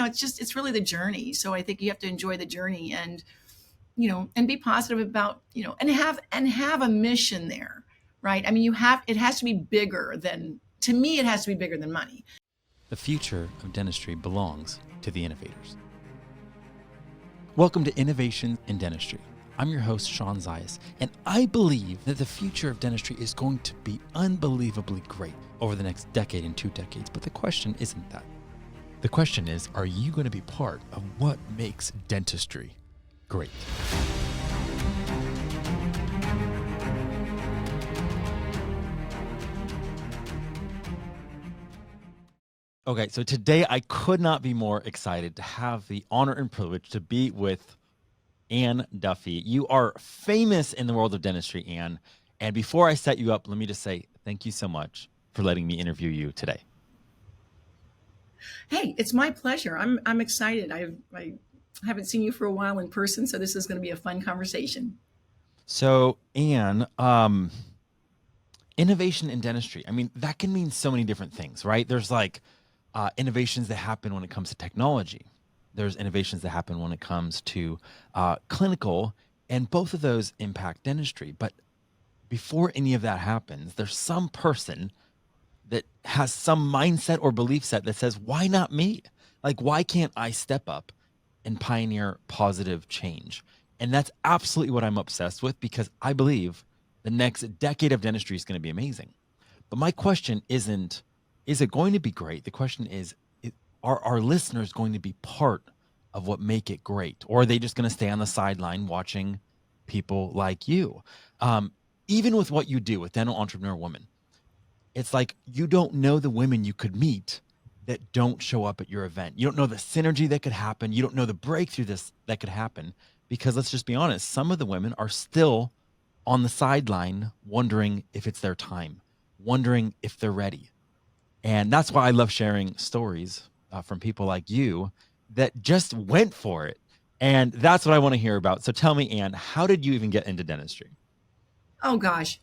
it's really the journey. So I think you have to enjoy the journey and be positive about, and have a mission there, right? I mean, it has to be bigger than, to me, it has to be bigger than money. The future of dentistry belongs to the innovators. Welcome to Innovation in Dentistry. I'm your host, Sean Zayas, and I believe that the future of dentistry is going to be unbelievably great over the next decade and 2 decades. But the question isn't that. The question is, are you going to be part of what makes dentistry great? Okay, so today I could not be more excited to have the honor and privilege to be with Anne Duffy. You are famous in the world of dentistry, Anne. And before I set you up, let me just say thank you so much for letting me interview you today. Hey, it's my pleasure. I'm excited. I haven't seen you for a while in person, so this is going to be a fun conversation. So, Anne, innovation in dentistry. I mean, that can mean so many different things, right? There's like innovations that happen when it comes to technology. There's innovations that happen when it comes to clinical, and both of those impact dentistry. But before any of that happens, there's some person that has some mindset or belief set that says, why not me? Like, why can't I step up and pioneer positive change? And that's absolutely what I'm obsessed with, because I believe the next decade of dentistry is going to be amazing. But my question isn't, is it going to be great? The question is, are our listeners going to be part of what make it great? Or are they just going to stay on the sideline watching people like you? Even with what you do with Dental Entrepreneur Women, it's like you don't know the women you could meet that don't show up at your event. You don't know the synergy that could happen. You don't know the breakthrough that could happen, because let's just be honest, some of the women are still on the sideline wondering if it's their time, wondering if they're ready. And that's why I love sharing stories from people like you that just went for it. And that's what I want to hear about. So tell me, Anne, how did you even get into dentistry? Oh gosh.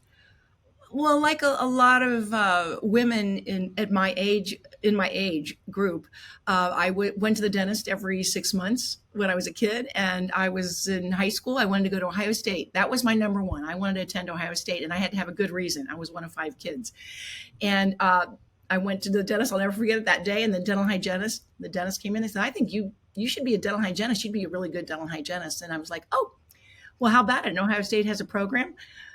Well, like a lot of women in my age group, I went to the dentist every 6 months when I was a kid, and I was in high school. I wanted to go to Ohio State. That was my number one. I wanted to attend Ohio State, and I had to have a good reason. I was one of 5 kids, and I went to the dentist. I'll never forget it that day. And the dentist came in. They said, "I think you should be a dental hygienist. You'd be a really good dental hygienist." And I was like, "Oh, well, how about it? And Ohio State has a program."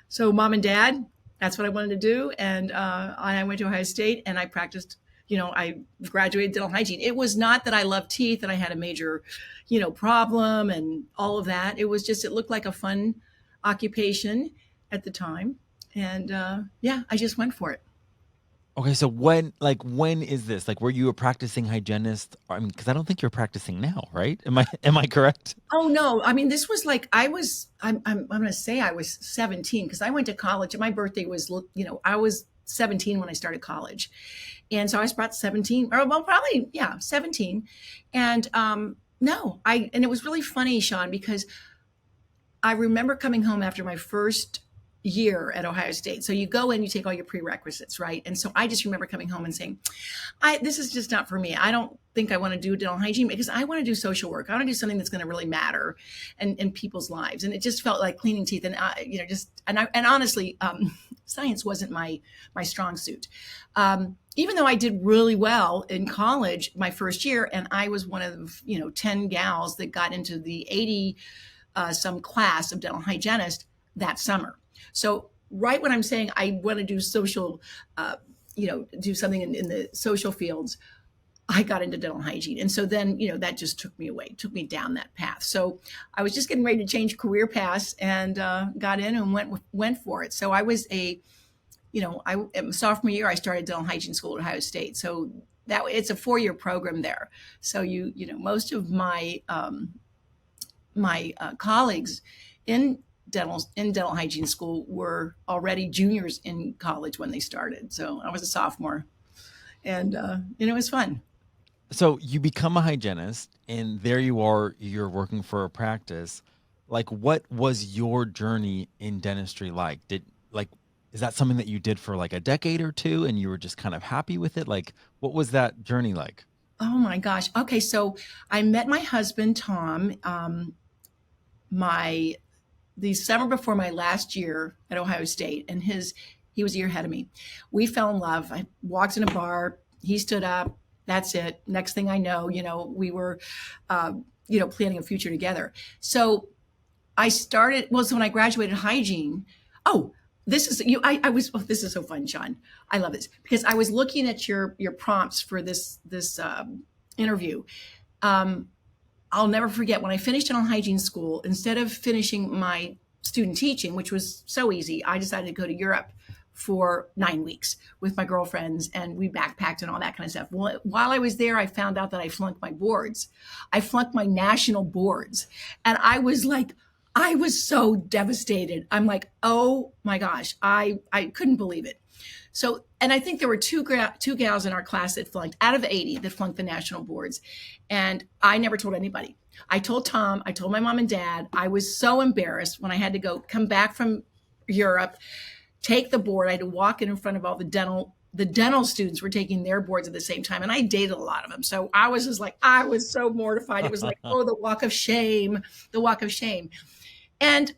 So mom and dad, that's what I wanted to do. And I went to Ohio State and I practiced, I graduated dental hygiene. It was not that I loved teeth and I had a major, problem and all of that. It was just, it looked like a fun occupation at the time. And I just went for it. Okay, so when is this? Like, were you a practicing hygienist? I mean, because I don't think you're practicing now, right? Am I correct? Oh no! I mean, this was like I'm going to say I was 17 because I went to college. And my birthday was, I was 17 when I started college, and so I was about 17, or well, probably 17. And no, and it was really funny, Sean, because I remember coming home after my first year at Ohio State. So you go in, you take all your prerequisites, right? And so I just remember coming home and saying, this is just not for me. I don't think I want to do dental hygiene because I want to do social work. I want to do something that's going to really matter in people's lives. And it just felt like cleaning teeth. And, honestly, science wasn't my strong suit. Even though I did really well in college my first year, and I was one of, 10 gals that got into the 80 some class of dental hygienist that summer. So right when I'm saying I want to do social, do something in the social fields, I got into dental hygiene. And so then, that just took me down that path. So I was just getting ready to change career paths and got in and went for it. So I was sophomore year, I started dental hygiene school at Ohio State. So it's a 4-year program there. So most of my colleagues in dental hygiene school were already juniors in college when they started. So I was a sophomore, and it was fun. So you become a hygienist, and there you are, you're working for a practice. Like, what was your journey in dentistry like? Is that something that you did for like a decade or two and you were just kind of happy with it? Like, what was that journey like? Oh my gosh. Okay, so I met my husband Tom, my the summer before my last year at Ohio State, and he was a year ahead of me. We fell in love. I walked in a bar. He stood up. That's it. Next thing I know, we were, uh, planning a future together. So I started. Well, so when I graduated hygiene, oh, this is you. I was. Oh, this is so fun, Sean. I love this because I was looking at your prompts for this interview. Um, I'll never forget when I finished dental hygiene school, instead of finishing my student teaching, which was so easy, I decided to go to Europe for 9 weeks with my girlfriends and we backpacked and all that kind of stuff. Well, while I was there, I found out that I flunked my boards. I flunked my national boards. And I was so devastated. I'm like, oh my gosh, I couldn't believe it. So, and I think there were two gals in our class that flunked out of 80 that flunked the national boards. And I never told anybody. I told Tom, I told my mom and dad. I was so embarrassed when I had to come back from Europe, take the board. I had to walk in front of all the dental students were taking their boards at the same time. And I dated a lot of them. So I was just like, I was so mortified. It was like, oh, the walk of shame, the walk of shame. And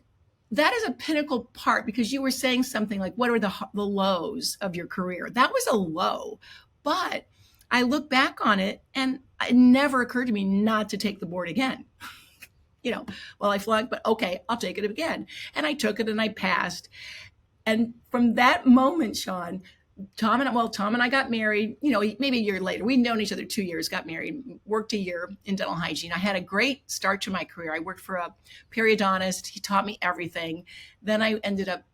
that is a pinnacle part because you were saying something like, what are the lows of your career? That was a low. But I look back on it and it never occurred to me not to take the board again. Well, I flunked, but okay, I'll take it again. And I took it and I passed. And from that moment, Sean, Tom and I got married, maybe a year later. We'd known each other 2 years, got married, worked a year in dental hygiene. I had a great start to my career. I worked for a periodontist. He taught me everything. Then I ended up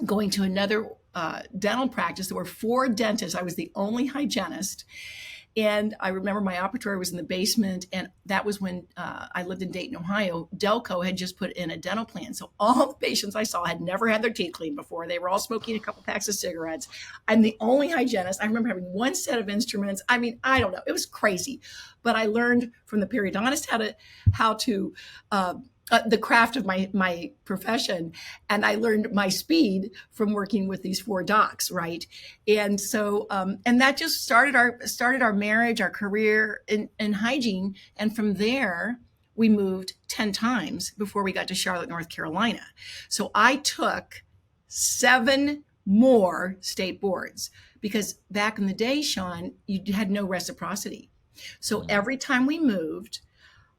going to another dental practice. There were 4 dentists. I was the only hygienist. And I remember my operatory was in the basement. And that was when I lived in Dayton, Ohio. Delco had just put in a dental plan. So all the patients I saw had never had their teeth cleaned before. They were all smoking a couple packs of cigarettes. I'm the only hygienist. I remember having one set of instruments. I mean, I don't know. It was crazy. But I learned from the periodontist how to the craft of my profession, and I learned my speed from working with these 4 docs, right? And so, and that just started our marriage, our career in hygiene, and from there we moved 10 times before we got to Charlotte, North Carolina. So I took 7 more state boards because back in the day, Sean, you had no reciprocity. So every time we moved,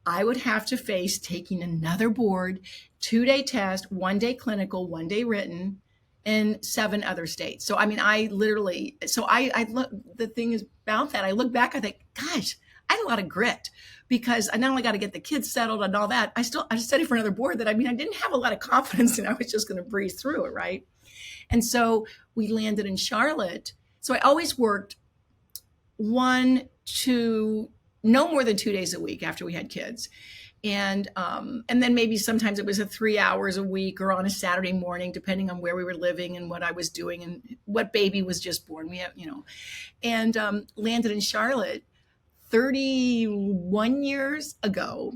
I would have to face taking another board, 2-day test, 1-day clinical, 1-day written in 7 other states. So, I mean, I look, the thing is about that, I look back, I think, gosh, I had a lot of grit because I not only got to get the kids settled and all that, I studied for another board that, I didn't have a lot of confidence in. I was just going to breeze through it, right? And so we landed in Charlotte. So I always worked 1, 2, no more than 2 days a week after we had kids. And then maybe sometimes it was 3 hours a week or on a Saturday morning, depending on where we were living and what I was doing and what baby was just born. And landed in Charlotte 31 years ago.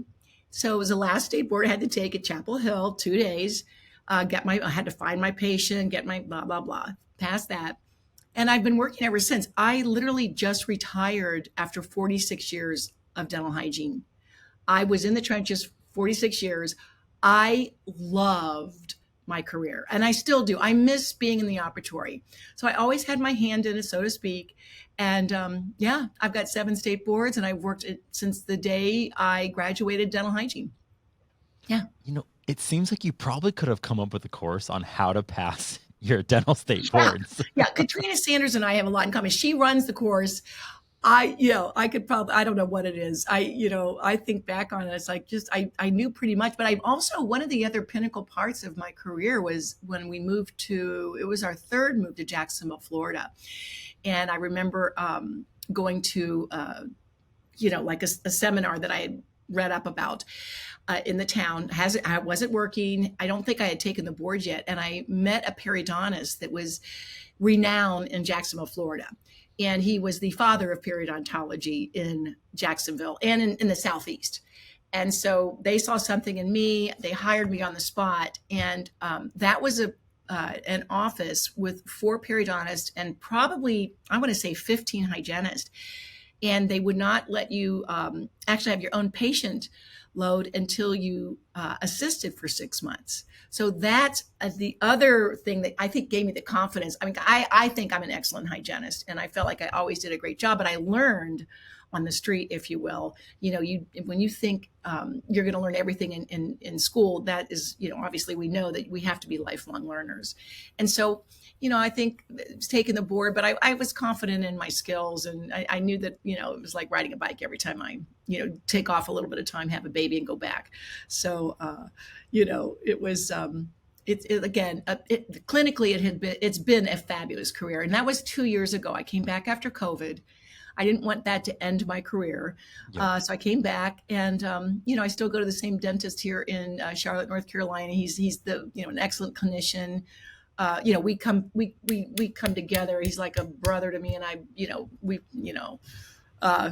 So it was the last state board I had to take at Chapel Hill, 2 days. I had to find my patient, get my blah, blah, blah, past that. And I've been working ever since. I literally just retired after 46 years of dental hygiene. I was in the trenches 46 years. I loved my career and I still do. I miss being in the operatory. So I always had my hand in it, so to speak. And I've got 7 state boards and I've worked it since the day I graduated dental hygiene. Yeah. It seems like you probably could have come up with a course on how to pass your dental state boards. Yeah. Katrina Sanders and I have a lot in common. She runs the course. I could probably, I don't know what it is. I think back on it. It's like, I knew pretty much, but I've also, one of the other pinnacle parts of my career was when we moved it was our 3rd move to Jacksonville, Florida. And I remember going to, like a seminar that I had read up about in the town. I wasn't working. I don't think I had taken the board yet. And I met a periodontist that was renowned in Jacksonville, Florida. And he was the father of periodontology in Jacksonville and in the Southeast. And so they saw something in me. They hired me on the spot. And that was an office with 4 periodontists and probably, I want to say 15 hygienists. and they would not let you actually have your own patient load until you assisted for 6 months. So that's the other thing that I think gave me the confidence. I mean, I think I'm an excellent hygienist, and I felt like I always did a great job, but I learned on the street, if you will. You when you think you're going to learn everything in school, that is, obviously we know that we have to be lifelong learners. And so, I think it's taken the board, but I was confident in my skills, and I knew that, it was like riding a bike every time I, take off a little bit of time, have a baby, and go back. So, it was, again, clinically, it's been a fabulous career. And that was 2 years ago. I came back after COVID. I didn't want that to end my career. Yep. So I came back, and, I still go to the same dentist here in Charlotte, North Carolina. He's the, an excellent clinician. We come together. He's like a brother to me, and uh,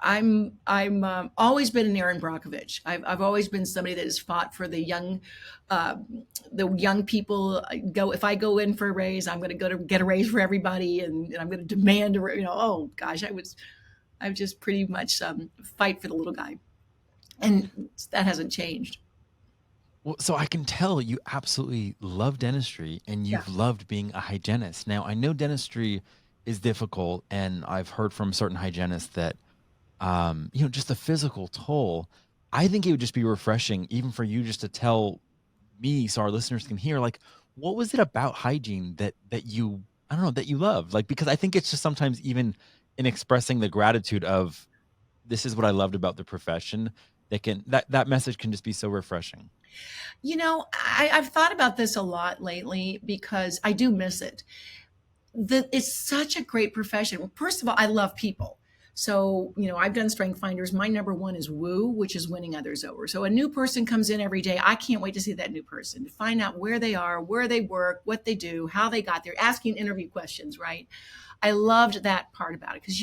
I'm always been an Aaron Brockovich. I've always been somebody that has fought for the young people. If I go in for a raise, I'm going to go to get a raise for everybody, and I'm going to demand oh gosh, I just pretty much fight for the little guy, and that hasn't changed. Well, so I can tell you absolutely love dentistry and Yeah. you've loved being a hygienist. Now, I know dentistry is difficult, and I've heard from certain hygienists that, just the physical toll. I think it would just be refreshing, even for you, just to tell me, so our listeners can hear, like, what was it about hygiene that you, I don't know, that you love? Like, because I think it's just sometimes even in expressing the gratitude of this is what I loved about the profession, that message can just be so refreshing. I've thought about this a lot lately because I do miss it. It's such a great profession. Well, first of all, I love people. So, I've done strength finders. My number one is woo, which is winning others over. So a new person comes in every day. I can't wait to see that new person, to find out where they are, where they work, what they do, how they got there, asking interview questions, right? I loved that part about it because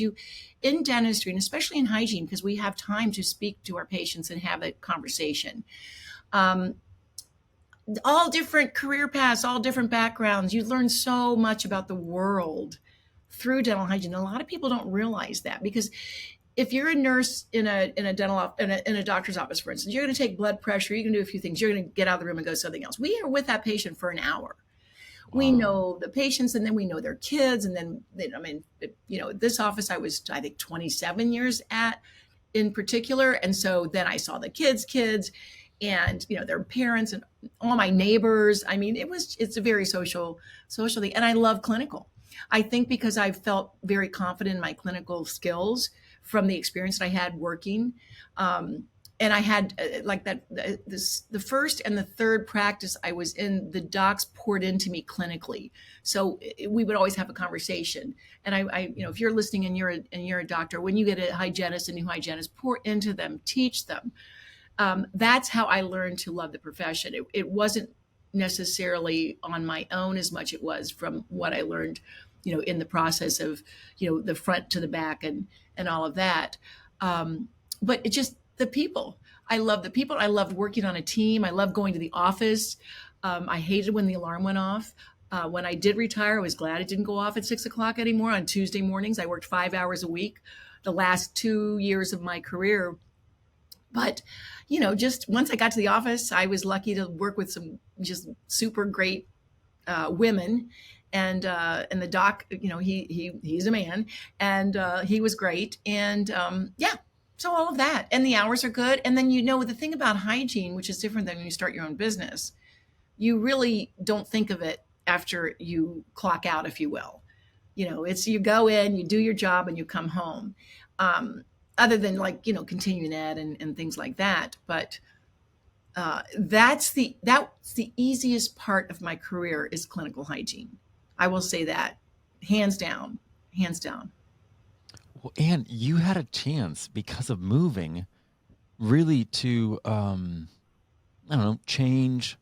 in dentistry, and especially in hygiene, because we have time to speak to our patients and have a conversation. Um, all different career paths, all different backgrounds. You learn so much about the world through dental hygiene. A lot of people don't realize that, because if you're a nurse in a doctor's office, for instance, you're going to take blood pressure, you're going to do a few things, you're going to get out of the room and go something else. We are with that patient for an hour. We Wow. know the patients, and then we know their kids, and then this office I was, I think, 27 years at in particular, and so then I saw the kids, and their parents and all my neighbors. I mean, it's a very social thing, and I love clinical. I think because I felt very confident in my clinical skills from the experience that I had working. And I had like that, the first and the third practice I was in, the docs poured into me clinically. So we would always have a conversation. And if you're listening and you're a doctor, when you get a hygienist, a new hygienist, pour into them, teach them. That's how I learned to love the profession. It wasn't necessarily on my own as much it was from what I learned, in the process of, the front to the back and all of that. But it just the people. I love the people. I loved working on a team. I loved going to the office. I hated when the alarm went off. When I did retire, I was glad it didn't go off at 6 o'clock anymore on Tuesday mornings. I worked 5 hours a week the last 2 years of my career. But, just once I got to the office, I was lucky to work with some just super great women. And the doc, he's a man, and he was great. And yeah, so all of that, and the hours are good. And then the thing about hygiene, which is different than when you start your own business, you really don't think of it after you clock out, if you will. It's you go in, you do your job, and you come home. Other than continuing ed and things like that, but that's the easiest part of my career is clinical hygiene. I will say that, hands down, hands down. Well, and you had a chance because of moving really to, I don't know, choose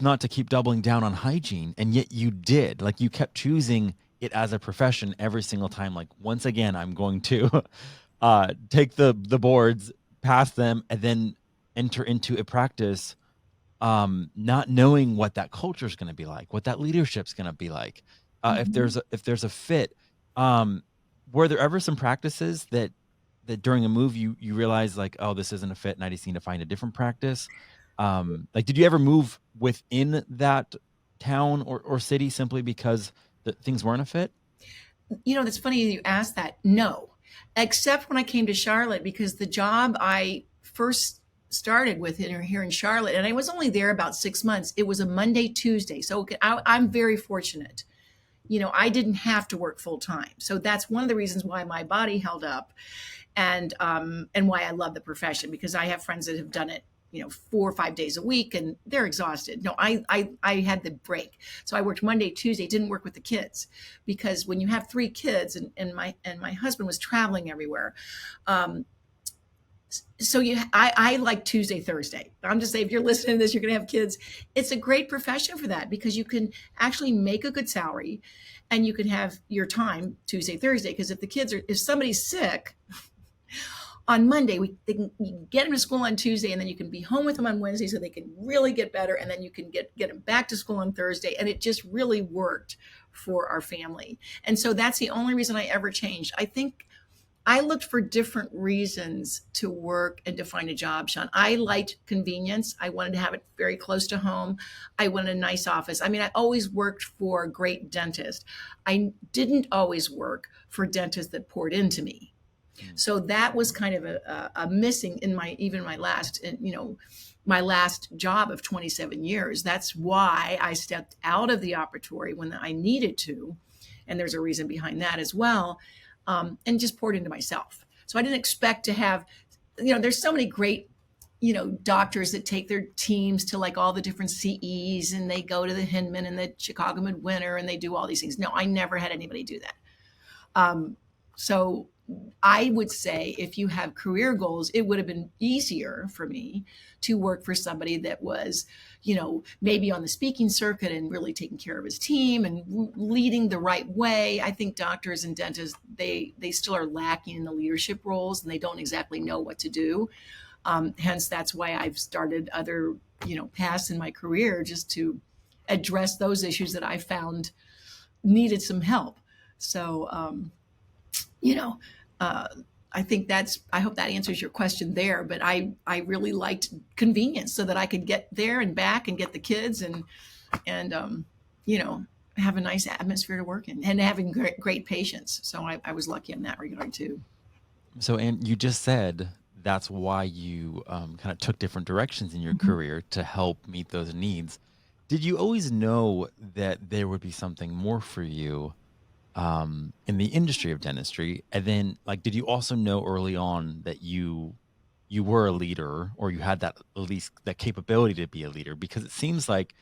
not to keep doubling down on hygiene. And yet you did. Like, you kept choosing it as a profession every single time. Like, once again, I'm going to take the boards, pass them, and then enter into a practice, not knowing what that culture is going to be like, what that leadership's going to be like, if Mhm. there's a fit. Um, were there ever some practices that during a move you realize like, oh, this isn't a fit and I just need to find a different practice? Like, did you ever move within that town or city simply because things weren't a fit? That's funny you asked that. No, except when I came to Charlotte, because the job I first started with here in Charlotte, and I was only there about 6 months, it was a Monday, Tuesday. So I'm very fortunate. I didn't have to work full time. So that's one of the reasons why my body held up, and why I love the profession, because I have friends that have done it 4 or 5 days a week and they're exhausted. No, I had the break. So I worked Monday, Tuesday, didn't work with the kids, because when you have 3 kids, and my husband was traveling everywhere. um, so I like Tuesday, Thursday. I'm just saying, if you're listening to this, you're going to have kids. It's a great profession for that, because you can actually make a good salary, and you can have your time Tuesday, Thursday. Because if somebody's sick on Monday, you can get them to school on Tuesday, and then you can be home with them on Wednesday so they can really get better, and then you can get them back to school on Thursday. And it just really worked for our family. And so that's the only reason I ever changed. I think I looked for different reasons to work and to find a job, Sean. I liked convenience. I wanted to have it very close to home. I wanted a nice office. I mean, I always worked for a great dentist. I didn't always work for dentists that poured into me. So that was kind of a missing in my last job of 27 years. That's why I stepped out of the operatory when I needed to. And there's a reason behind that as well. And just poured into myself. So I didn't expect to have, there's so many great, doctors that take their teams to like all the different CEs, and they go to the Hinman and the Chicago Midwinter, and they do all these things. No, I never had anybody do that. So I would say, if you have career goals, it would have been easier for me to work for somebody that was, maybe on the speaking circuit and really taking care of his team and leading the right way. I think doctors and dentists, they still are lacking in the leadership roles, and they don't exactly know what to do. Hence, that's why I've started other, paths in my career, just to address those issues that I found needed some help. So, you know, I think I hope that answers your question there. But I really liked convenience, so that I could get there and back and get the kids, and have a nice atmosphere to work in, and having great patients. So I was lucky in that regard too. So, and you just said that's why you kind of took different directions in your Mhm. career to help meet those needs. Did you always know that there would be something more for you in the industry of dentistry? And then, like, did you also know early on that you were a leader, or you had that, at least that capability to be a leader? Because it seems like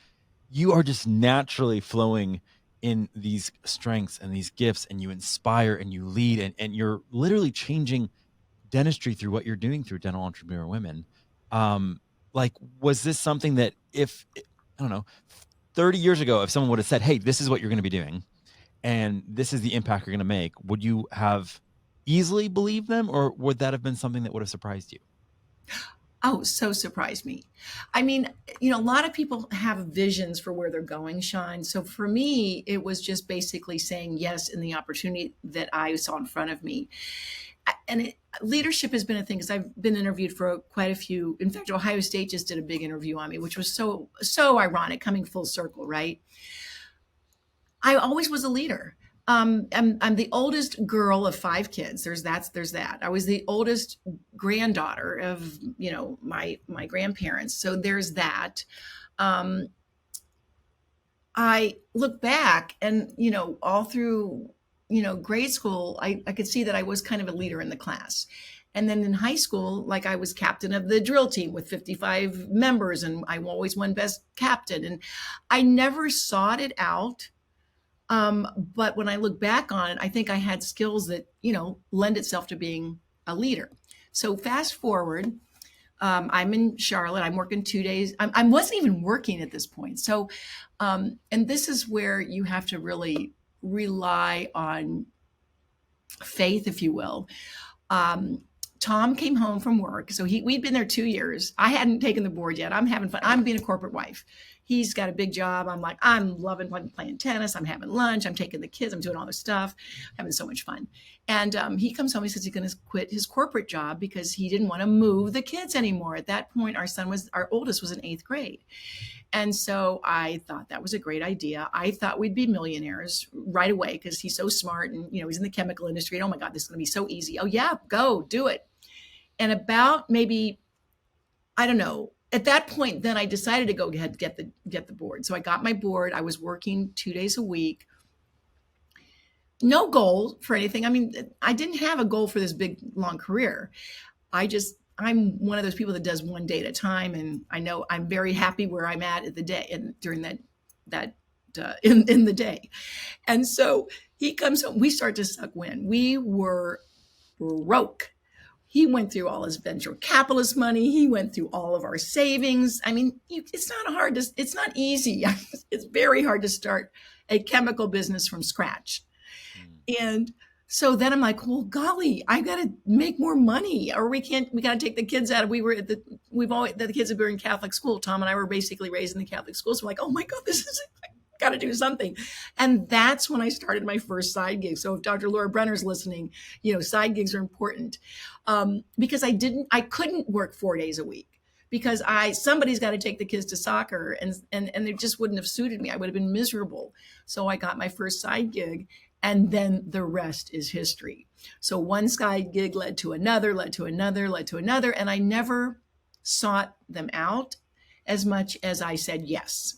you are just naturally flowing in these strengths and these gifts, and you inspire and you lead, and you're literally changing dentistry through what you're doing through Dental Entrepreneur Women. Um, like, was this something that, if, I don't know, 30 years ago, if someone would have said, hey, this is what you're going to be doing, and this is the impact you're going to make, would you have easily believed them, or would that have been something that would have surprised you? Oh, so surprised me. I mean, a lot of people have visions for where they're going, Sean. So for me, it was just basically saying yes in the opportunity that I saw in front of me. And leadership has been a thing, because I've been interviewed for quite a few. In fact, Ohio State just did a big interview on me, which was so ironic, coming full circle, right? I always was a leader. I'm the oldest girl of 5 kids. There's that. I was the oldest granddaughter of my grandparents. So there's that. Um, I look back, and all through grade school, I could see that I was kind of a leader in the class. And then in high school, like, I was captain of the drill team with 55 members, and I always won best captain. And I never sought it out. But when I look back on it, I think I had skills that, lend itself to being a leader. So fast forward, I'm in Charlotte. I'm working 2 days. I wasn't even working at this point. So, and this is where you have to really rely on faith, if you will. Tom came home from work. So we'd been there 2 years. I hadn't taken the board yet. I'm having fun. I'm being a corporate wife. He's got a big job. I'm like, I'm loving playing tennis. I'm having lunch. I'm taking the kids. I'm doing all this stuff, having so much fun. And he comes home. He says he's going to quit his corporate job because he didn't want to move the kids anymore. At that point, our oldest was in 8th grade. And so I thought that was a great idea. I thought we'd be millionaires right away because he's so smart and, he's in the chemical industry. And oh my God, this is going to be so easy. Oh yeah, go do it. And about maybe, I don't know, at that point, then I decided to go ahead and get the board. So I got my board. I was working 2 days a week. No goal for anything. I mean, I didn't have a goal for this big, long career. I'm one of those people that does one day at a time. And I know I'm very happy where I'm at the day and during in the day. And so he comes home, we start to suck wind. We were broke. He went through all his venture capitalist money. He went through all of our savings. I mean, it's not easy. It's very hard to start a chemical business from scratch. And so then I'm like, well, golly, I got to make more money or we got to take the kids out. The kids have been in Catholic school. Tom and I were basically raised in the Catholic school. So I'm like, oh my God, I got to do something. And that's when I started my first side gig. So if Dr. Laura Brenner's listening, side gigs are important because I couldn't work 4 days a week because somebody's got to take the kids to soccer and it just wouldn't have suited me. I would have been miserable. So I got my first side gig. And then the rest is history. So one side gig led to another, led to another, led to another. And I never sought them out as much as I said yes.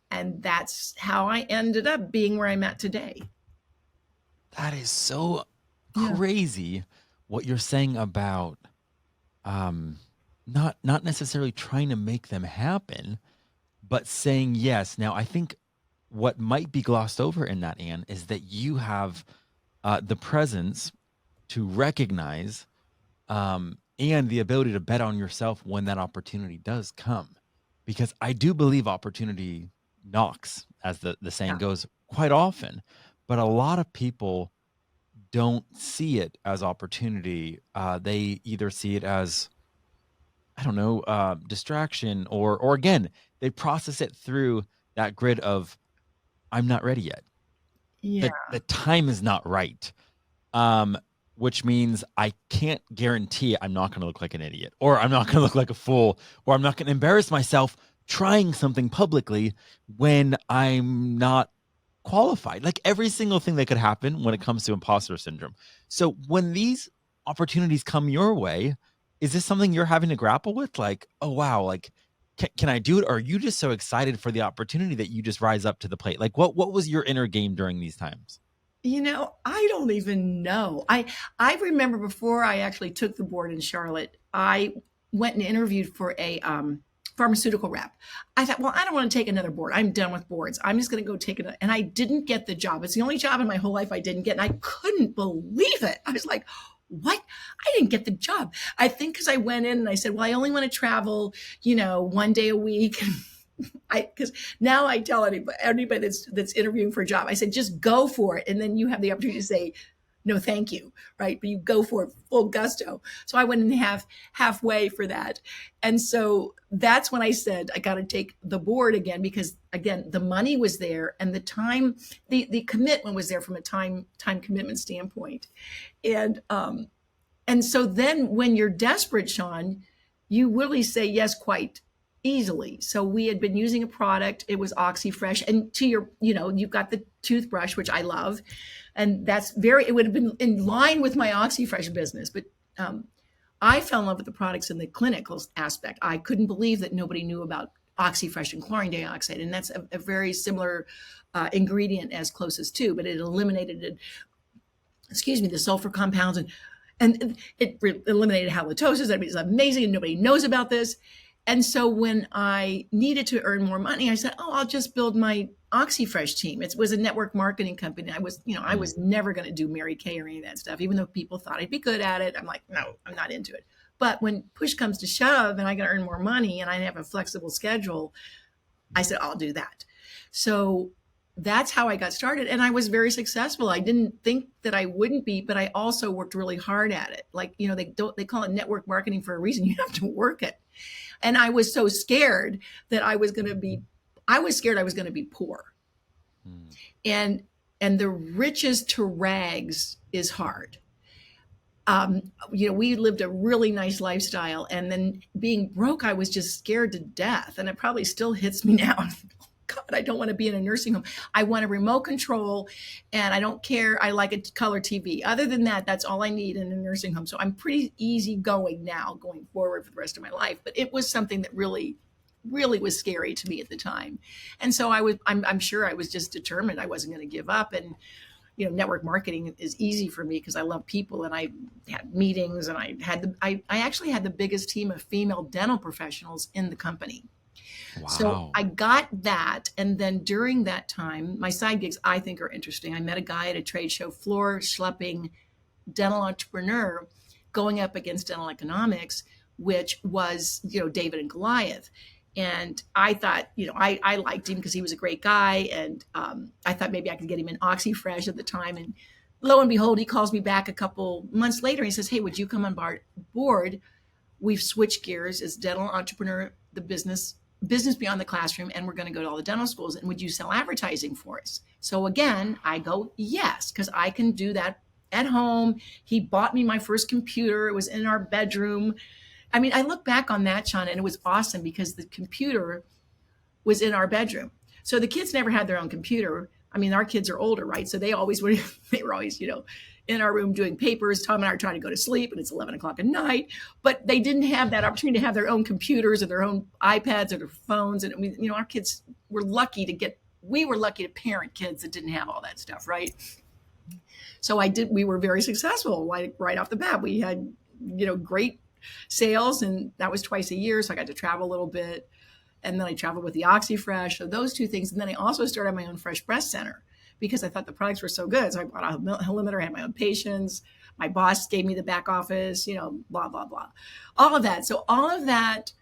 And that's how I ended up being where I'm at today. That is so crazy what you're saying about not necessarily trying to make them happen, but saying yes. Now, I think what might be glossed over in that, Anne, is that you have the presence to recognize and the ability to bet on yourself when that opportunity does come. Because I do believe opportunity knocks, as the saying goes, quite often. But a lot of people don't see it as opportunity. They either see it as, I don't know, distraction, or again, they process it through that grid of, I'm not ready yet. Yeah. The time is not right. Which means I can't guarantee I'm not going to look like an idiot, or I'm not going to look like a fool, or I'm not going to embarrass myself trying something publicly when I'm not qualified. Like every single thing that could happen when it comes to imposter syndrome. So when these opportunities come your way, is this something you're having to grapple with? Like, oh, wow, like, can I do it? Or are you just so excited for the opportunity that you just rise up to the plate? Like what was your inner game during these times? I don't even know. I remember before I actually took the board in Charlotte, I went and interviewed for a pharmaceutical rep. I thought, well, I don't want to take another board. I'm done with boards. I'm just going to go take it. And I didn't get the job. It's the only job in my whole life I didn't get. And I couldn't believe it. I was like, what? I didn't get the job. I think because I went in and I said, well, I only want to travel, 1 day a week. Because now I tell anybody that's interviewing for a job, I said, just go for it. And then you have the opportunity to say, no, thank you. Right. But you go for it full gusto. So I went in halfway for that. And so that's when I said, I got to take the board again, because again, the money was there and the time, the commitment was there from a time commitment standpoint. And so then when you're desperate, Sean, you really say yes quite easily. So we had been using a product. It was OxyFresh. And to your, you've got the toothbrush, which I love. And it would have been in line with my OxyFresh business. But I fell in love with the products in the clinical aspect. I couldn't believe that nobody knew about OxyFresh and chlorine dioxide. And that's a very similar ingredient as closest to, but it eliminated, the sulfur compounds and it eliminated halitosis. That was amazing. And nobody knows about this. And so when I needed to earn more money, I said, I'll just build my OxyFresh team. It was a network marketing company. I was never going to do Mary Kay or any of that stuff, even though people thought I'd be good at it. I'm like, no, I'm not into it. But when push comes to shove and I can earn more money and I have a flexible schedule, I said, I'll do that. So that's how I got started. And I was very successful. I didn't think that I wouldn't be, but I also worked really hard at it. Like, they call it network marketing for a reason. You have to work it. And I was so scared that I was going to be I was scared I was going to be poor. Mm. And the riches to rags is hard. We lived a really nice lifestyle, and then being broke, I was just scared to death, and it probably still hits me now. God, I don't want to be in a nursing home. I want a remote control, and I don't care. I like a color TV. Other than that, that's all I need in a nursing home. So I'm pretty easygoing now, going forward for the rest of my life. But it was something that really, really was scary to me at the time, and so I'm sure I was just determined I wasn't going to give up. And network marketing is easy for me because I love people, and I had meetings, and I actually had the biggest team of female dental professionals in the company. So Wow. I got that. And then during that time, my side gigs I think are interesting. I met a guy at a trade show floor schlepping dental entrepreneur going up against dental economics, which was, David and Goliath. And I thought, I liked him because he was a great guy. And I thought maybe I could get him an OxyFresh at the time. And lo and behold, he calls me back a couple months later. And he says, "Hey, would you come on board? We've switched gears as dental entrepreneur, the business beyond the classroom, and we're going to go to all the dental schools. And would you sell advertising for us?" So again, I go, yes, because I can do that at home. He bought me my first computer. It was in our bedroom. I mean, I look back on that, Shauna, and it was awesome because the computer was in our bedroom. So the kids never had their own computer. I mean, our kids are older, right? So they always were, they were always, in our room doing papers. Tom and I are trying to go to sleep, and it's 11 o'clock at night. But they didn't have that opportunity to have their own computers or their own iPads or their phones. And our kids were lucky we were lucky to parent kids that didn't have all that stuff, right? So we were very successful right off the bat. We had, great sales, and that was twice a year. So I got to travel a little bit. And then I traveled with the OxyFresh. So those two things. And then I also started my own fresh breast center because I thought the products were so good. So I bought a limiter, I had my own patients. My boss gave me the back office, blah, blah, blah. All of that. So all of that,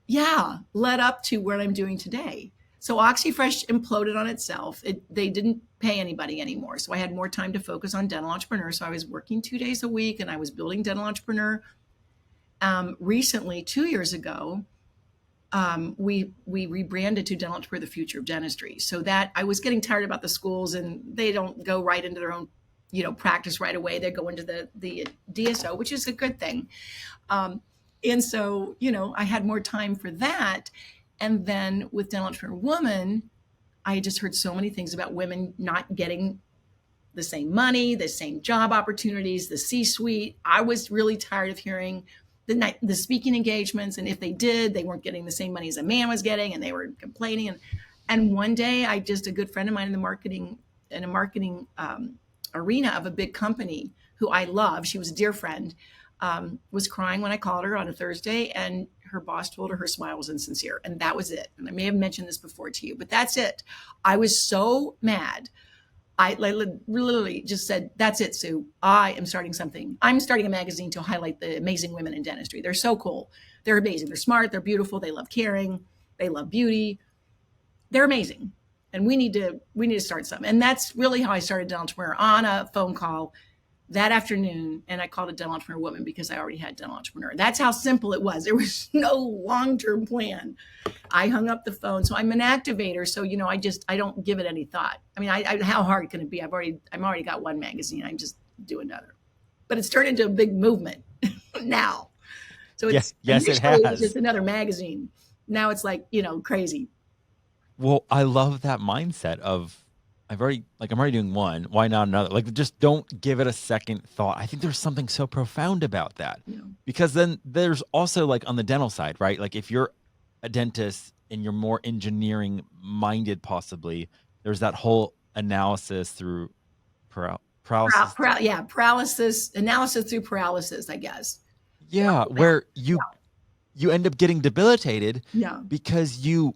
yeah, led up to what I'm doing today. So OxyFresh imploded on itself. They didn't pay anybody anymore. So I had more time to focus on dental entrepreneur. So I was working 2 days a week, and I was building dental entrepreneur. Recently, 2 years ago, we rebranded to Dental Entrepreneur, the Future of Dentistry. So that I was getting tired about the schools, and they don't go right into their own, practice right away. They go into the DSO, which is a good thing. And so, I had more time for that. And then with Dental Entrepreneur Woman, I just heard so many things about women not getting the same money, the same job opportunities, the C-suite. I was really tired of hearing the speaking engagements, and if they did, they weren't getting the same money as a man was getting, and they were complaining. And one day, a good friend of mine in a marketing arena of a big company who I love, she was a dear friend, was crying when I called her on a Thursday, and her boss told her her smile was insincere, and that was it. And I may have mentioned this before to you, but that's it. I was so mad. I literally just said, "That's it, Sue. I am starting something. I'm starting a magazine to highlight the amazing women in dentistry. They're so cool. They're amazing. They're smart. They're beautiful. They love caring. They love beauty. They're amazing. And we need to start something." And that's really how I started Dental Entrepreneur, on a phone call that afternoon. And I called it Dental Entrepreneur Woman because I already had Dental Entrepreneur. That's how simple it was. There was no long-term plan. I hung up the phone. So I'm an activator. So, I don't give it any thought. I mean, how hard can it be? I've already got one magazine. I just do another, but it's turned into a big movement now. So it's, yes, it initially it was has. just another magazine. Now it's like, crazy. Well, I love that mindset of I'm already doing one. Why not another? Like, just don't give it a second thought. I think there's something so profound about that, because then there's also, like, on the dental side, right? Like, if you're a dentist and you're more engineering minded, possibly there's that whole analysis through paralysis. Analysis through paralysis, I guess. Yeah, where you end up getting debilitated Yeah. because you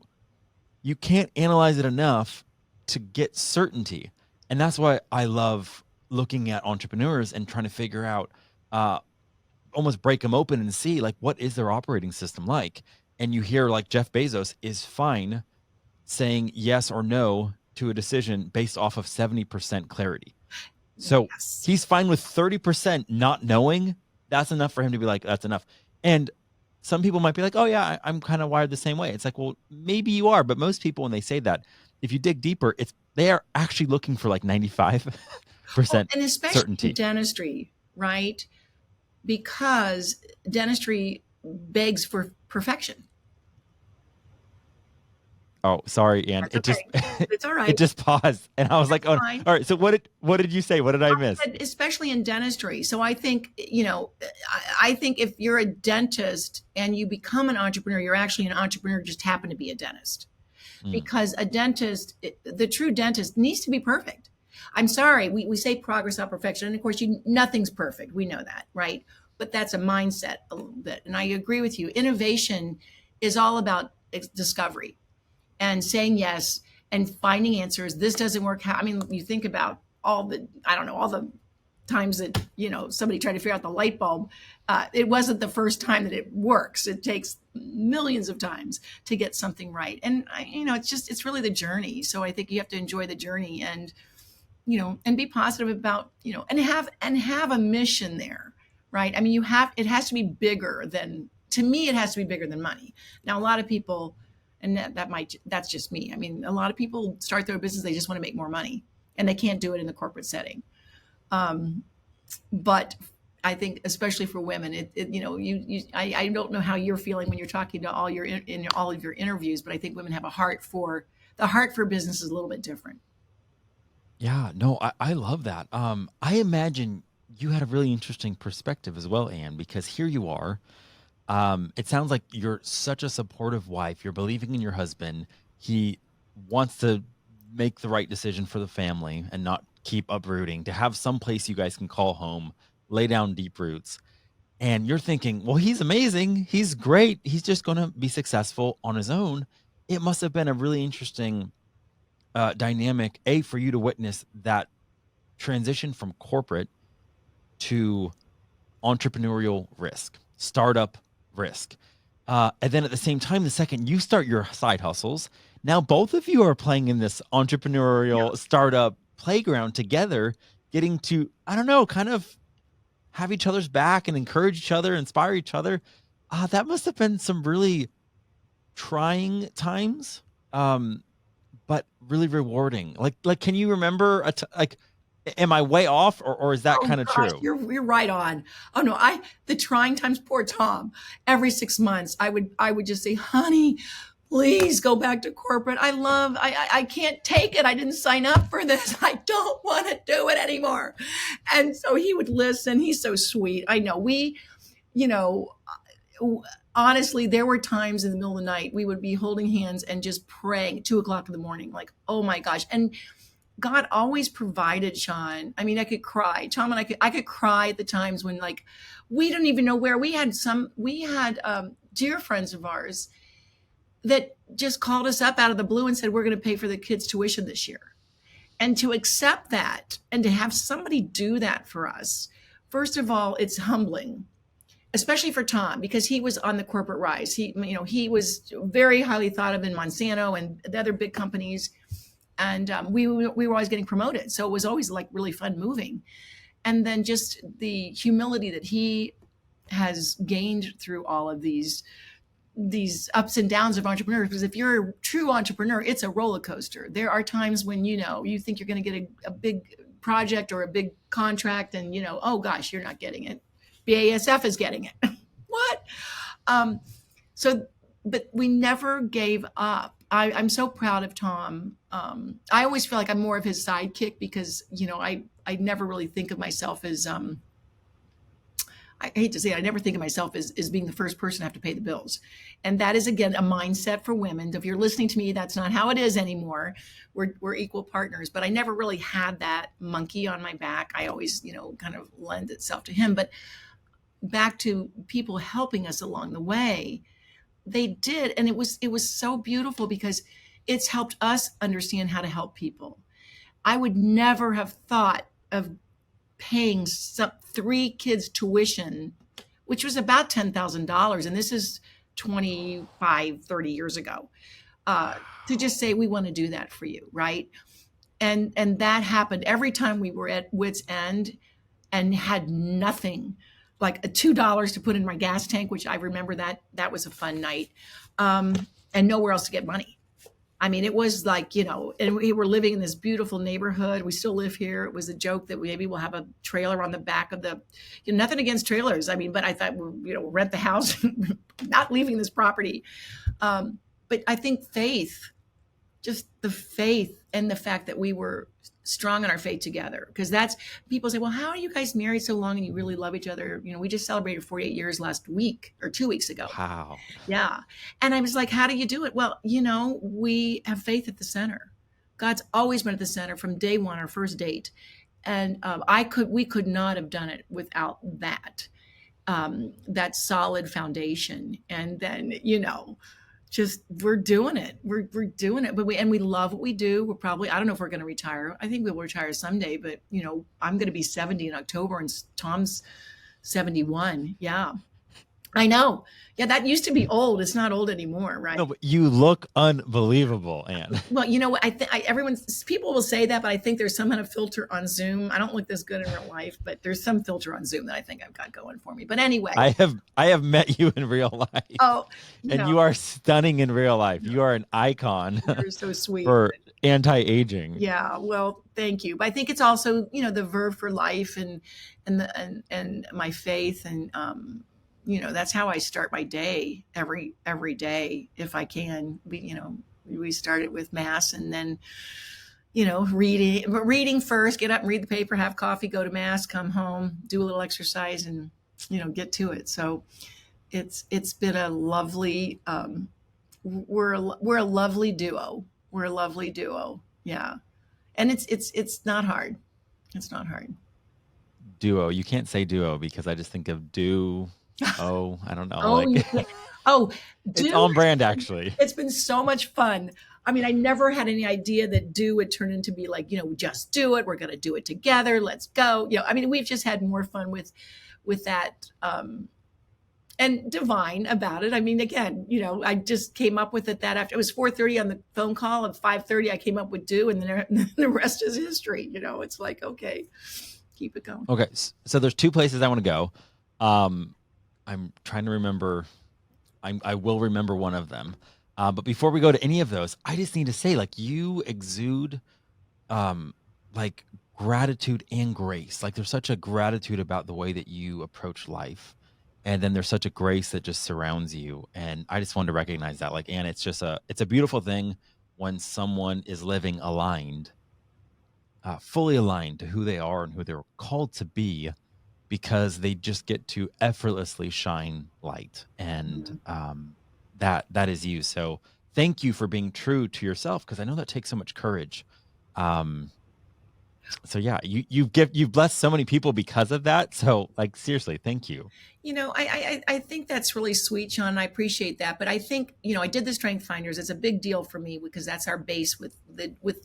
can't analyze it enough to get certainty. And that's why I love looking at entrepreneurs and trying to figure out, almost break them open and see, like, what is their operating system like? And you hear, like, Jeff Bezos is fine saying yes or no to a decision based off of 70% clarity. So he's fine with 30% not knowing. That's enough for him to be like, that's enough. And some people might be like, oh yeah, I'm kind of wired the same way. It's like, well, maybe you are, but most people, when they say that, if you dig deeper, they are actually looking for like 95% Well, and especially in certainty. dentistry, right? Because dentistry begs for perfection. Oh, sorry, Ann. That's okay. It's all It right. just paused, and I was like, That's "Oh, fine. all right." So what did you say? What did I miss? Especially in dentistry. So I think, I think if you're a dentist and you become an entrepreneur, you're actually an entrepreneur, just happen to be a dentist. Mm, Because a dentist, the true dentist needs to be perfect. I'm sorry, we say progress, not perfection. And of course, nothing's perfect. We know that, right? But that's a mindset a little bit. And I agree with you. Innovation is all about discovery and saying yes and finding answers. This doesn't work. I mean, you think about all the, I don't know, all the times that, somebody tried to figure out the light bulb. It wasn't the first time that it works. It takes millions of times to get something right. And it's really the journey. So I think you have to enjoy the journey, and be positive about, and have a mission there, right? I mean, it has to be bigger than, to me, it has to be bigger than money. Now, a lot of people, and that's just me. I mean, a lot of people start their business, they just want to make more money, and they can't do it in the corporate setting. Um, but I think, especially for women, I don't know how you're feeling when you're talking to in all of your interviews, but I think women have the heart for business is a little bit different. yeah, no, I love that. I imagine you had a really interesting perspective as well, Anne, because here you are. It sounds like you're such a supportive wife. You're believing in your husband. He wants to make the right decision for the family and not keep uprooting, to have some place you guys can call home, lay down deep roots. And you're thinking, well, he's amazing. He's great. He's just going to be successful on his own. It must have been a really interesting dynamic, for you to witness that transition from corporate to entrepreneurial risk, startup risk. And then at the same time, the second you start your side hustles, now both of you are playing in this Yeah. entrepreneurial startup playground together, getting to, I don't know, kind of have each other's back and encourage each other, inspire each other. That must have been some really trying times, um, but really rewarding. Like, can you remember like, am I way off, or is that Oh kind of gosh, true? you're right on. Oh no, the trying times, poor Tom. Every 6 months, I would just say, honey, please go back to corporate. I can't take it. I didn't sign up for this. I don't want to do it anymore. And so he would listen. He's so sweet. I know you know, honestly, there were times in the middle of the night we would be holding hands and just praying at 2 o'clock in the morning, like, oh my gosh. And God always provided, Sean. I mean, I could cry. Tom and I could cry at the times when, like, we didn't even know where. We had dear friends of ours that just called us up out of the blue and said, we're going to pay for the kids' tuition this year. And to accept that and to have somebody do that for us, first of all, it's humbling, especially for Tom, because he was on the corporate rise. He was very highly thought of in Monsanto and the other big companies, and we were always getting promoted, so it was always like really fun moving. And then just the humility that he has gained through all of these ups and downs of entrepreneurs, because if you're a true entrepreneur, it's a roller coaster. There are times when you think you're going to get a big project or a big contract, and oh gosh, you're not getting it. BASF is getting it. What? um, so but we never gave up. I'm so proud of Tom. I always feel like I'm more of his sidekick, because I never really think of myself as, I hate to say it, I never think of myself as being the first person to have to pay the bills. And that is, again, a mindset for women. If you're listening to me, that's not how it is anymore. We're equal partners, but I never really had that monkey on my back. I always, kind of lend itself to him. But back to people helping us along the way, they did, and it was so beautiful, because it's helped us understand how to help people. I would never have thought of paying three kids tuition, which was about $10,000, and this is 25, 30 years ago, to just say, we want to do that for you, right? And that happened every time we were at wit's end and had nothing. like a $2 to put in my gas tank, which I remember that was a fun night, and nowhere else to get money. I mean, it was like, and we were living in this beautiful neighborhood. We still live here. It was a joke that maybe we'll have a trailer on the back of nothing against trailers. I mean, but I thought, we'll rent the house, not leaving this property. But I think just the faith and the fact that we were strong in our faith together, because that's, people say, well, how are you guys married so long and you really love each other? We just celebrated 48 years last week or 2 weeks ago. Wow. Yeah. And I was like, how do you do it? Well, we have faith at the center. God's always been at the center from day one, our first date. And we could not have done it without that solid foundation. And then, just we're doing it. We're doing it, but we love what we do. We're probably, I don't know if we're going to retire. I think we will retire someday, but I'm going to be 70 in October and Tom's 71. Yeah, I know. Yeah, that used to be old. It's not old anymore, right? No, but you look unbelievable, Anne. Well, you know what? People will say that, but I think there's some kind of filter on Zoom. I don't look this good in real life, but there's some filter on Zoom that I think I've got going for me. But anyway, I have met you in real life. Oh, and you are stunning in real life. You are an icon. You're so sweet for anti-aging. Yeah, well, thank you. But I think it's also, the verve for life and my faith, and that's how I start my day every day if I can. We start it with mass, and then reading first, get up and read the paper, have coffee, go to mass, come home, do a little exercise, and get to it. So it's been a lovely we're a lovely duo. We're a lovely duo. Yeah. And it's not hard. It's not hard. Duo. You can't say duo because I just think of I don't know. It's on brand, actually. It's been so much fun. I mean, I never had any idea that do would turn into be like, just do it. We're going to do it together. Let's go. I mean, we've just had more fun with that, and divine about it. I mean, again, I just came up with it that after it was 4:30 on the phone call, and 5:30 I came up with do, and then the rest is history. It's like, okay, keep it going. Okay. So there's two places I want to go. I'm trying to remember. I will remember one of them. But before we go to any of those, I just need to say, you exude, gratitude and grace. There's such a gratitude about the way that you approach life. And then there's such a grace that just surrounds you. And I just wanted to recognize that. Anne, it's a beautiful thing when someone is living aligned, fully aligned to who they are and who they're called to be, because they just get to effortlessly shine light. And that is you. So thank you for being true to yourself, because I know that takes so much courage. So yeah, you've blessed so many people because of that. So seriously, thank you. I think that's really sweet, Sean. I appreciate that. But I think, I did the Strength Finders. It's a big deal for me because that's our base with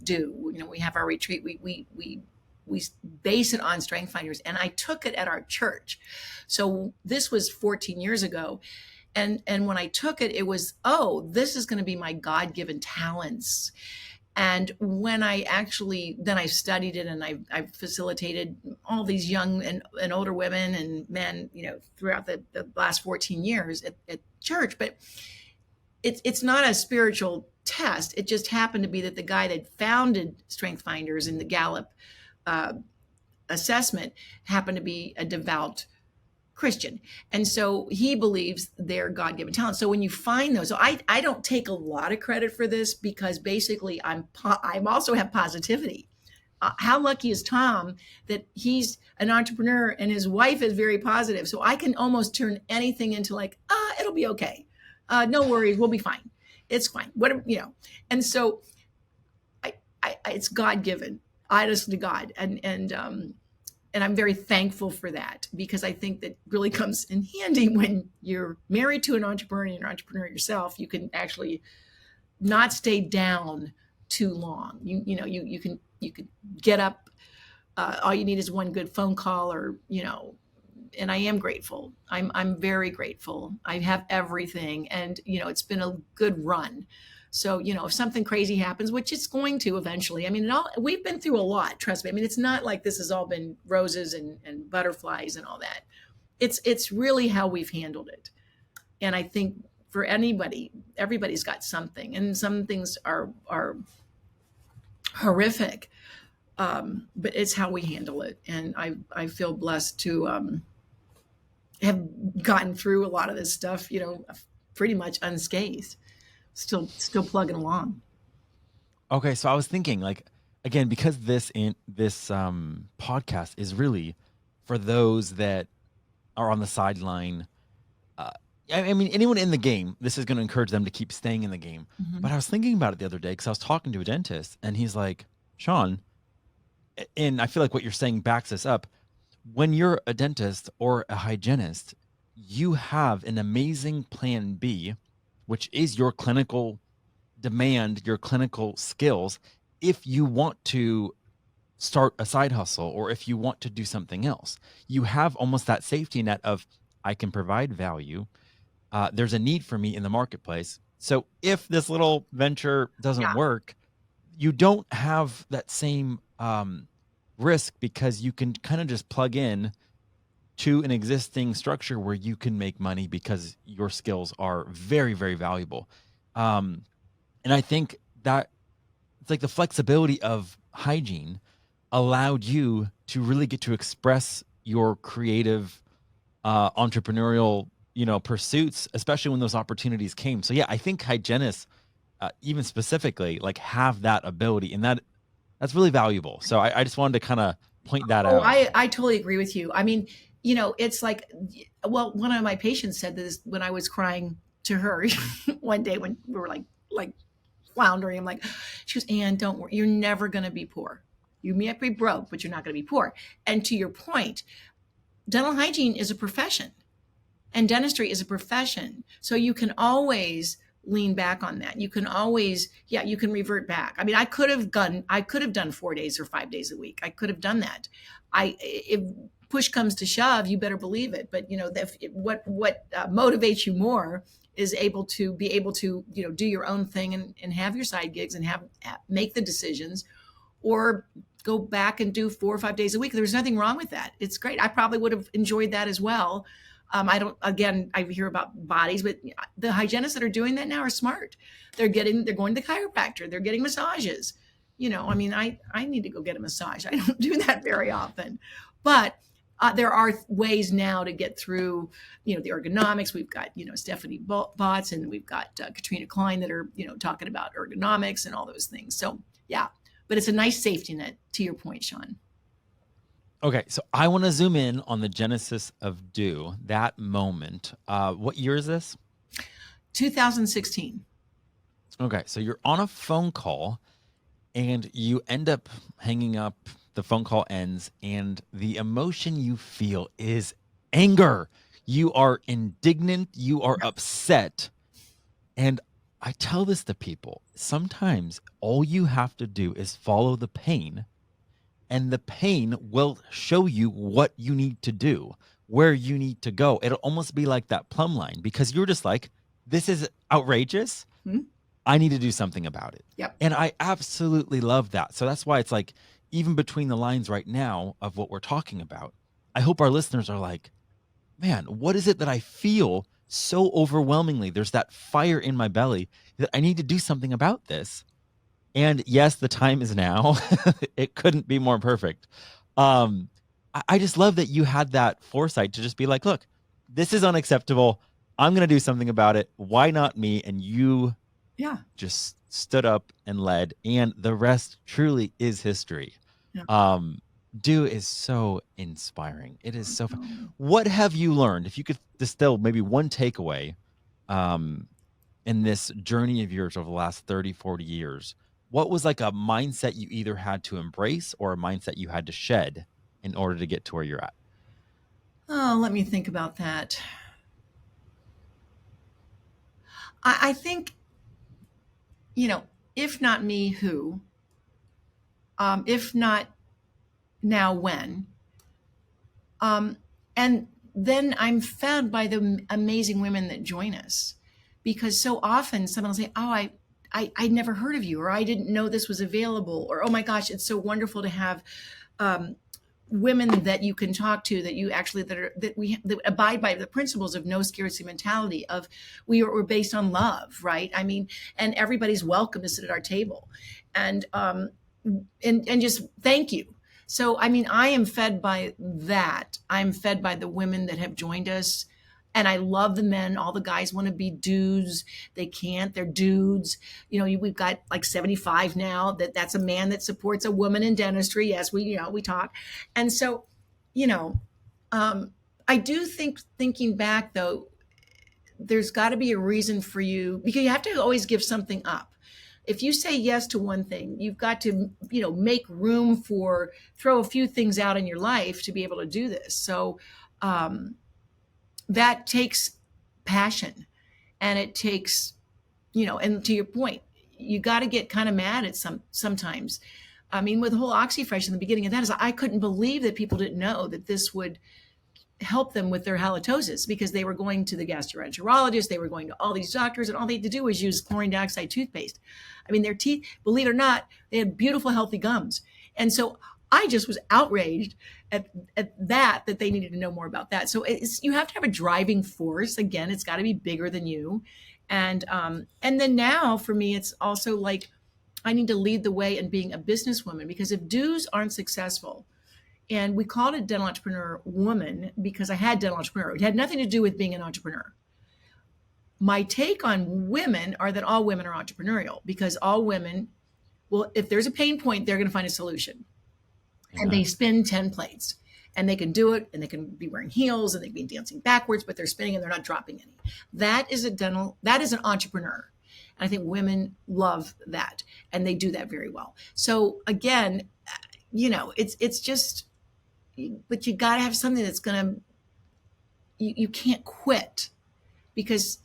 Do. We have our retreat. We base it on Strength Finders, and I took it at our church. So this was 14 years ago. And when I took it, it was, this is going to be my God-given talents. And when I then I studied it, and I facilitated all these young and older women and men, throughout the last 14 years at church. But it's not a spiritual test. It just happened to be that the guy that founded Strength Finders in the Gallup assessment happened to be a devout Christian. And so he believes they're God-given talents. So when you find those, so I don't take a lot of credit for this, because basically I'm also have positivity. How lucky is Tom that he's an entrepreneur and his wife is very positive. So I can almost turn anything into it'll be okay. No worries. We'll be fine. It's fine. Whatever, And so it's God-given, honest to God. And I'm very thankful for that, because I think that really comes in handy when you're married to an entrepreneur and you're an entrepreneur yourself. You can actually not stay down too long. You can get up. All you need is one good phone call, and I am grateful. I'm very grateful. I have everything, and it's been a good run. So, if something crazy happens, which it's going to eventually, I mean, we've been through a lot, trust me. I mean, it's not like this has all been roses and butterflies and all that. It's really how we've handled it. And I think for anybody, everybody's got something, and some things are horrific, but it's how we handle it. And I feel blessed to have gotten through a lot of this stuff, pretty much unscathed. Still plugging along. Okay, so I was thinking, like, again, because this podcast is really for those that are on the sideline. Uh, I mean, anyone in the game, this is going to encourage them to keep staying in the game. Mm-hmm. But I was thinking about it the other day because I was talking to a dentist, and he's like, Sean, and I feel like what you're saying backs this up. When you're a dentist or a hygienist, you have an amazing plan B, which is your clinical demand, your clinical skills, if you want to start a side hustle or if you want to do something else. You have almost that safety net of, I can provide value. There's a need for me in the marketplace. So if this little venture doesn't Yeah. work, you don't have that same risk because you can kind of just plug in to an existing structure where you can make money because your skills are very, very valuable. And I think that it's like the flexibility of hygiene allowed you to really get to express your creative, entrepreneurial, pursuits, especially when those opportunities came. So yeah, I think hygienists, even specifically, like have that ability, and that's really valuable. So I just wanted to kind of point that Oh, out. I totally agree with you. I mean, it's like, well, one of my patients said this when I was crying to her one day when we were like floundering. I'm like, she goes, Anne, don't worry. You're never going to be poor. You may be broke, but you're not going to be poor. And to your point, dental hygiene is a profession and dentistry is a profession. So you can always lean back on that. You can always, yeah, you can revert back. I mean, I could have done 4 days or 5 days a week. I could have done that. If push comes to shove, you better believe it. But what motivates you more is be able to do your own thing and have your side gigs and make the decisions, or go back and do 4 or 5 days a week. There's nothing wrong with that. It's great. I probably would have enjoyed that as well. I don't, again, I hear about bodies, but the hygienists that are doing that now are smart. They're going to the chiropractor. They're getting massages. I mean, I need to go get a massage. I don't do that very often, but there are ways now to get through, the ergonomics. We've got, Stephanie Botts, and we've got Katrina Klein that are, talking about ergonomics and all those things. So yeah, but it's a nice safety net to your point, Sean. Okay, so I want to zoom in on the genesis of Do, that moment. What year is this? 2016. Okay, so you're on a phone call and you end up hanging up, the phone call ends, and the emotion you feel is anger. You are indignant, you are upset. And I tell this to people, sometimes all you have to do is follow the pain, and the pain will show you what you need to do, where you need to go. It'll almost be like that plumb line, because you're just like, this is outrageous. Hmm? I need to do something about it. Yep. And I absolutely love that. So that's why it's like, even between the lines right now of what we're talking about, I hope our listeners are like, man, what is it that I feel so overwhelmingly? There's that fire in my belly that I need to do something about this. And yes, the time is now. It couldn't be more perfect. I just love that you had that foresight to just be like, look, this is unacceptable. I'm going to do something about it. Why not me? And you Yeah. just stood up and led, and the rest truly is history. Yeah. Do is so inspiring. It is so fun. What have you learned? If you could distill maybe one takeaway in this journey of yours over the last 30, 40 years, what was like a mindset you either had to embrace or a mindset you had to shed in order to get to where you're at? Oh, let me think about that. I think, if not me, who? If not now, when? And then I'm fed by the amazing women that join us, because so often someone will say, "Oh, I never heard of you," or "I didn't know this was available," or "Oh my gosh, it's so wonderful to have women that you can talk to, that you actually that abide by the principles of no scarcity mentality, of we're based on love, right? I mean, and everybody's welcome to sit at our table, and just thank you. So I mean, I am fed by that. I'm fed by the women that have joined us. And I love the men. All the guys want to be dudes. They can't. They're dudes. We've got like 75 now. That's a man that supports a woman in dentistry. Yes, we talk. And so, you know, I do think, thinking back though, there's got to be a reason for you, because you have to always give something up. If you say yes to one thing, you've got to, make room for, throw a few things out in your life to be able to do this. So, that takes passion, and it takes, and to your point, you got to get kind of mad at sometimes. I mean, with the whole oxyfresh in the beginning of that, is I couldn't believe that people didn't know that this would help them with their halitosis, because they were going to the gastroenterologist, they were going to all these doctors, and all they had to do was use chlorine dioxide toothpaste. I mean, their teeth, believe it or not, they had beautiful, healthy gums. And so I just was outraged at that they needed to know more about that. So you have to have a driving force. Again, it's got to be bigger than you. And then now for me, it's also like I need to lead the way in being a businesswoman, because if dudes aren't successful, and we called it Dental Entrepreneur Woman because I had dental entrepreneur. It had nothing to do with being an entrepreneur. My take on women are that all women are entrepreneurial, because all women, well, if there's a pain point, they're going to find a solution. And they spin 10 plates, and they can do it, and they can be wearing heels, and they can be dancing backwards, but they're spinning and they're not dropping any. That is an entrepreneur. And I think women love that, and they do that very well. So again, it's just, but you got to have something that's going to, you can't quit, because,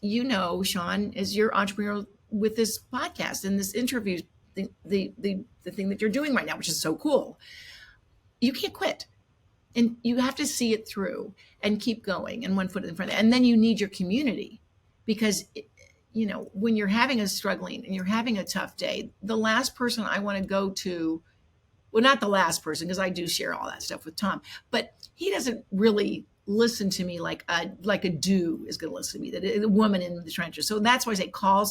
Sean, as your entrepreneur with this podcast and this interview, the thing that you're doing right now, which is so cool, you can't quit, and you have to see it through and keep going, and one foot in front of it. And then you need your community, because when you're having a struggling and you're having a tough day, the last person I want to go to, well, not the last person, because I do share all that stuff with Tom, but he doesn't really listen to me like a do is going to listen to me, that a woman in the trenches. So that's why I say call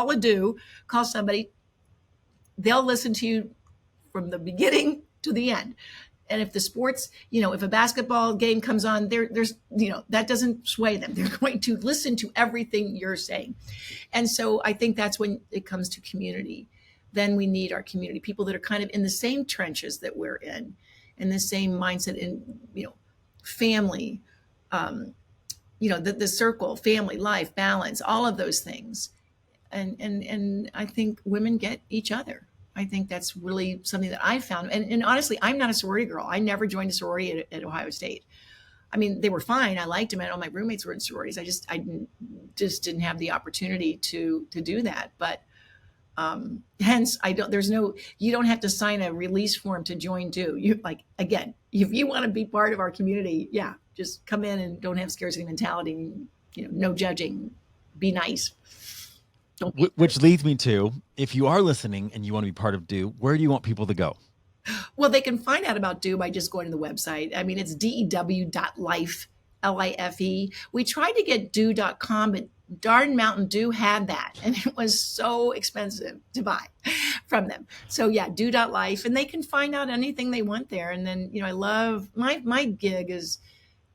a do, call somebody. They'll listen to you from the beginning to the end. And if the sports, if a basketball game comes on, there's that doesn't sway them. They're going to listen to everything you're saying. And so I think that's when it comes to community. Then we need our community, people that are kind of in the same trenches that we're in the same mindset, in, family, the circle, family, life, balance, all of those things. And I think women get each other. I think that's really something that I found. And honestly, I'm not a sorority girl. I never joined a sorority at Ohio State. I mean, they were fine. I liked them, and all my roommates were in sororities. I didn't have the opportunity to do that. But hence, you don't have to sign a release form to join Do. Again, if you want to be part of our community, yeah, just come in and don't have scarcity mentality, no judging, be nice. Which leads me to, if you are listening and you want to be part of Do, where do you want people to go? Well, they can find out about Do by just going to the website. I mean, it's dew.life, Life. We tried to get do.com, but darn Mountain Dew had that, and it was so expensive to buy from them. So yeah, do.life, and they can find out anything they want there. And then, I love my gig is,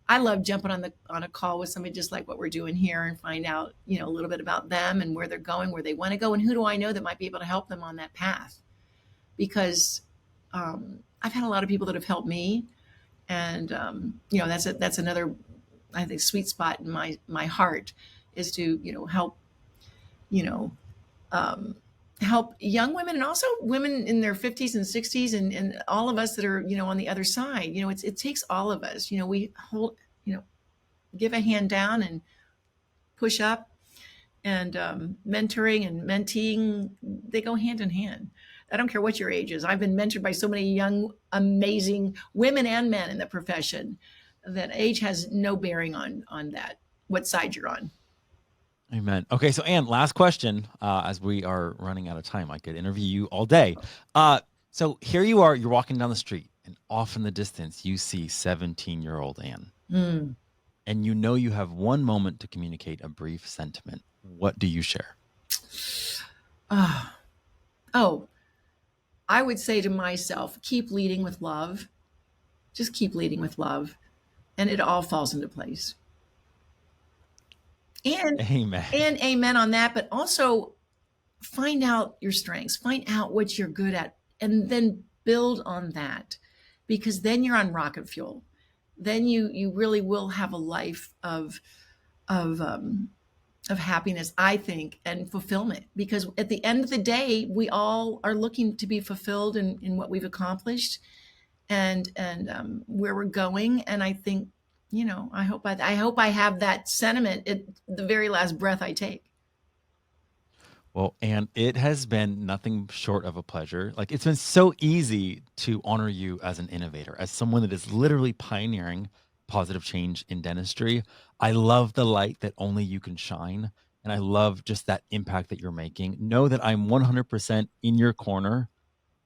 I love jumping on a call with somebody just like what we're doing here, and find out, a little bit about them and where they're going, where they want to go, and who do I know that might be able to help them on that path. Because I've had a lot of people that have helped me, and that's another, I think, sweet spot in my heart, is to help help young women, and also women in their 50s and 60s, and all of us that are on the other side. It takes all of us. We hold, give a hand down and push up, and mentoring and menteeing, they go hand in hand. I don't care what your age is. I've been mentored by so many young, amazing women and men in the profession, that age has no bearing on that, what side you're on. Amen. Okay, so Anne, last question, as we are running out of time. I could interview you all day. So here you are, you're walking down the street, and off in the distance, you see 17-year-old Anne. Mm. And you know you have one moment to communicate a brief sentiment. What do you share? Ah. Oh, I would say to myself, keep leading with love. Just keep leading with love, and it all falls into place. And Amen. and amen on that, but also find out your strengths, find out what you're good at, and then build on that, because then you're on rocket fuel. Then you really will have a life of um, of happiness, I think, and fulfillment. Because at the end of the day, we all are looking to be fulfilled in what we've accomplished, and where we're going. And I think, I hope I have that sentiment at the very last breath I take. Well, and it has been nothing short of a pleasure. Like, it's been so easy to honor you as an innovator, as someone that is literally pioneering positive change in dentistry. I love the light that only you can shine. And I love just that impact that you're making. Know that I'm 100% in your corner.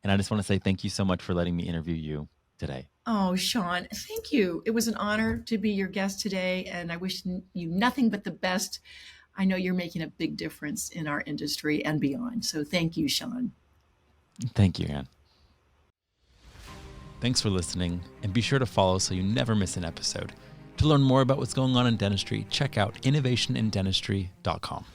And I just want to say thank you so much for letting me interview you today. Oh, Sean, thank you. It was an honor to be your guest today, and I wish you nothing but the best. I know you're making a big difference in our industry and beyond. So thank you, Sean. Thank you, Anne. Thanks for listening, and be sure to follow so you never miss an episode. To learn more about what's going on in dentistry, check out innovationindentistry.com.